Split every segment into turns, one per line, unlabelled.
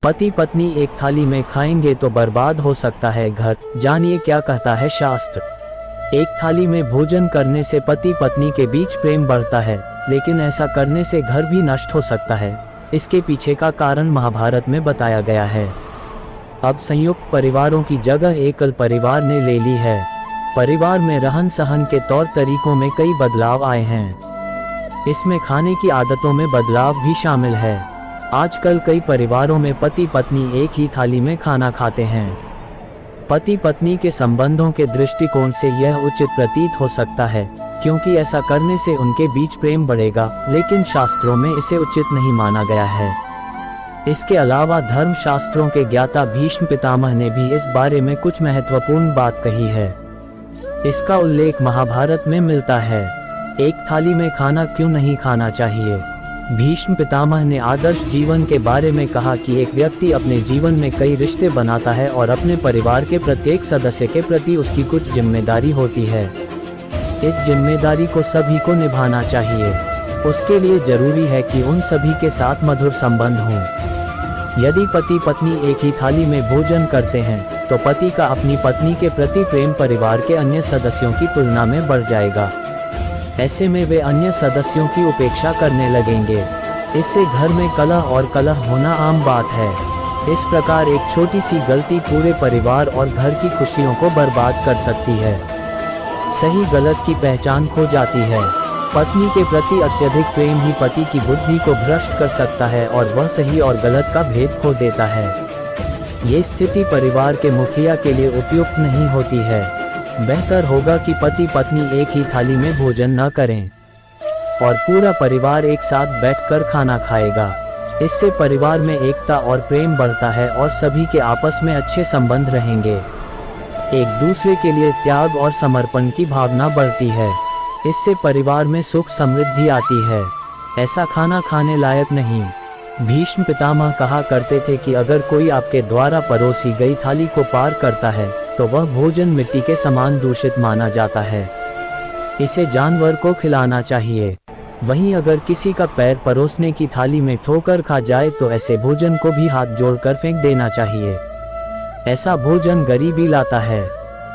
पति पत्नी एक थाली में खाएंगे तो बर्बाद हो सकता है घर, जानिए क्या कहता है शास्त्र। एक थाली में भोजन करने से पति पत्नी के बीच प्रेम बढ़ता है, लेकिन ऐसा करने से घर भी नष्ट हो सकता है। इसके पीछे का कारण महाभारत में बताया गया है। अब संयुक्त परिवारों की जगह एकल परिवार ने ले ली है। परिवार में रहन सहन के तौर तरीकों में कई बदलाव आए हैं। इसमें खाने की आदतों में बदलाव भी शामिल है। आजकल कई परिवारों में पति पत्नी एक ही थाली में खाना खाते हैं। पति पत्नी के संबंधों के दृष्टिकोण से यह उचित प्रतीत हो सकता है, क्योंकि ऐसा करने से उनके बीच प्रेम बढ़ेगा, लेकिन शास्त्रों में इसे उचित नहीं माना गया है। इसके अलावा धर्म शास्त्रों के ज्ञाता भीष्म पितामह ने भी इस बारे में कुछ महत्वपूर्ण बात कही है। इसका उल्लेख महाभारत में मिलता है। एक थाली में खाना क्यों नहीं खाना चाहिए? भीष्म पितामह ने आदर्श जीवन के बारे में कहा कि एक व्यक्ति अपने जीवन में कई रिश्ते बनाता है और अपने परिवार के प्रत्येक सदस्य के प्रति उसकी कुछ जिम्मेदारी होती है। इस जिम्मेदारी को सभी को निभाना चाहिए। उसके लिए जरूरी है कि उन सभी के साथ मधुर संबंध हों। यदि पति पत्नी एक ही थाली में भोजन करते हैं, तो पति का अपनी पत्नी के प्रति प्रेम परिवार के अन्य सदस्यों की तुलना में बढ़ जाएगा। ऐसे में वे अन्य सदस्यों की उपेक्षा करने लगेंगे। इससे घर में कलह होना आम बात है। इस प्रकार एक छोटी सी गलती पूरे परिवार और घर की खुशियों को बर्बाद कर सकती है। सही गलत की पहचान खो जाती है। पत्नी के प्रति अत्यधिक प्रेम ही पति की बुद्धि को भ्रष्ट कर सकता है और वह सही और गलत का भेद खो देता है। ये स्थिति परिवार के मुखिया के लिए उपयुक्त नहीं होती है। बेहतर होगा कि पति पत्नी एक ही थाली में भोजन न करें और पूरा परिवार एक साथ बैठकर खाना खाएगा। इससे परिवार में एकता और प्रेम बढ़ता है और सभी के आपस में अच्छे संबंध रहेंगे। एक दूसरे के लिए त्याग और समर्पण की भावना बढ़ती है। इससे परिवार में सुख समृद्धि आती है। ऐसा खाना खाने लायक नहीं। भीष्म पितामह कहा करते थे कि अगर कोई आपके द्वारा परोसी गई थाली को पार करता है, तो वह भोजन मिट्टी के समान दूषित माना जाता है। इसे जानवर को खिलाना चाहिए। वहीं अगर किसी का पैर परोसने की थाली में ठोकर खा जाए, तो ऐसे भोजन को भी हाथ जोड़कर फेंक देना चाहिए। ऐसा भोजन गरीबी लाता है।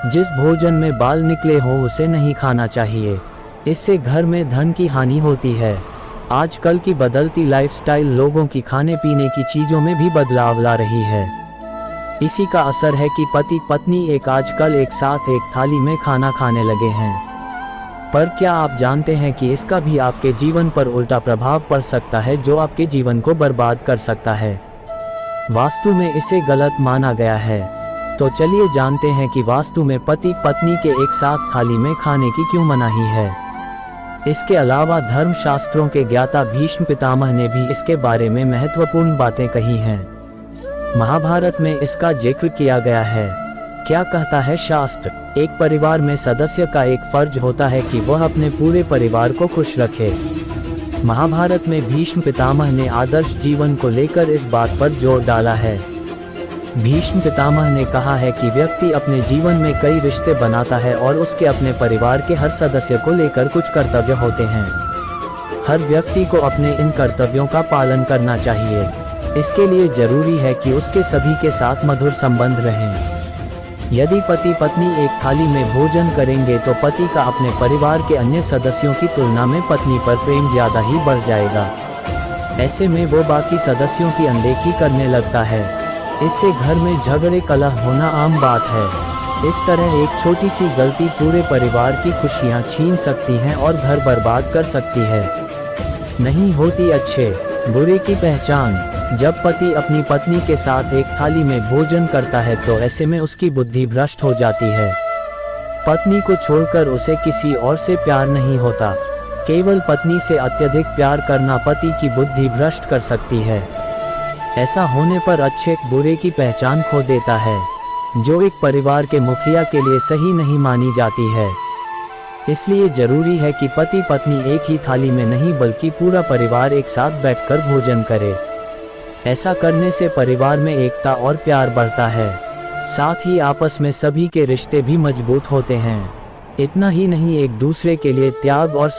जिस भोजन में बाल निकले हो उसे नहीं खाना चाहिए। इससे घर में धन की हानि होती है। आजकल की बदलती लाइफस्टाइल लोगों की खाने पीने की चीजों में भी बदलाव ला रही है। इसी का असर है कि पति पत्नी आजकल एक साथ एक थाली में खाना खाने लगे हैं। पर क्या आप जानते हैं कि इसका भी आपके जीवन पर उल्टा प्रभाव पड़ सकता है, जो आपके जीवन को बर्बाद कर सकता है। वास्तु में इसे गलत माना गया है। तो चलिए जानते हैं कि वास्तु में पति पत्नी के एक साथ थाली में खाने की क्यों मनाही है। इसके अलावा धर्म शास्त्रों के ज्ञाता भीष्म पितामह ने भी इसके बारे में महत्वपूर्ण बातें कही हैं। महाभारत में इसका जिक्र किया गया है। क्या कहता है शास्त्र? एक परिवार में सदस्य का एक फर्ज होता है कि वह अपने पूरे परिवार को खुश रखे। महाभारत में भीष्म पितामह ने आदर्श जीवन को लेकर इस बात पर जोर डाला है। भीष्म पितामह ने कहा है कि व्यक्ति अपने जीवन में कई रिश्ते बनाता है और उसके अपने परिवार के हर सदस्य को लेकर कुछ कर्तव्य होते हैं। हर व्यक्ति को अपने इन कर्तव्यों का पालन करना चाहिए। इसके लिए जरूरी है कि उसके सभी के साथ मधुर संबंध रहें। यदि पति पत्नी एक थाली में भोजन करेंगे, तो पति का अपने परिवार के अन्य सदस्यों की तुलना में पत्नी पर प्रेम ज्यादा ही बढ़ जाएगा। ऐसे में वो बाकी सदस्यों की अनदेखी करने लगता है। इससे घर में झगड़े कलह होना आम बात है। इस तरह एक छोटी सी गलती पूरे परिवार की खुशियां छीन सकती है और घर बर्बाद कर सकती है। नहीं होती अच्छे बुरे की पहचान। जब पति अपनी पत्नी के साथ एक थाली में भोजन करता है, तो ऐसे में उसकी बुद्धि भ्रष्ट हो जाती है। पत्नी को छोड़कर उसे किसी और से प्यार नहीं होता। केवल पत्नी से अत्यधिक प्यार करना पति की बुद्धि भ्रष्ट कर सकती है। ऐसा होने पर अच्छे बुरे की पहचान खो देता है, जो एक परिवार के मुखिया के लिए सही नहीं मानी जाती है। इसलिए जरूरी है कि पति पत्नी एक ही थाली में नहीं, बल्कि पूरा परिवार एक साथ बैठकर भोजन करे। ऐसा करने से परिवार में एकता और प्यार बढ़ता है। साथ ही आपस में सभी के रिश्ते भी मजबूत होते हैं। इतना ही नहीं, एक दूसरे के लिए त्याग और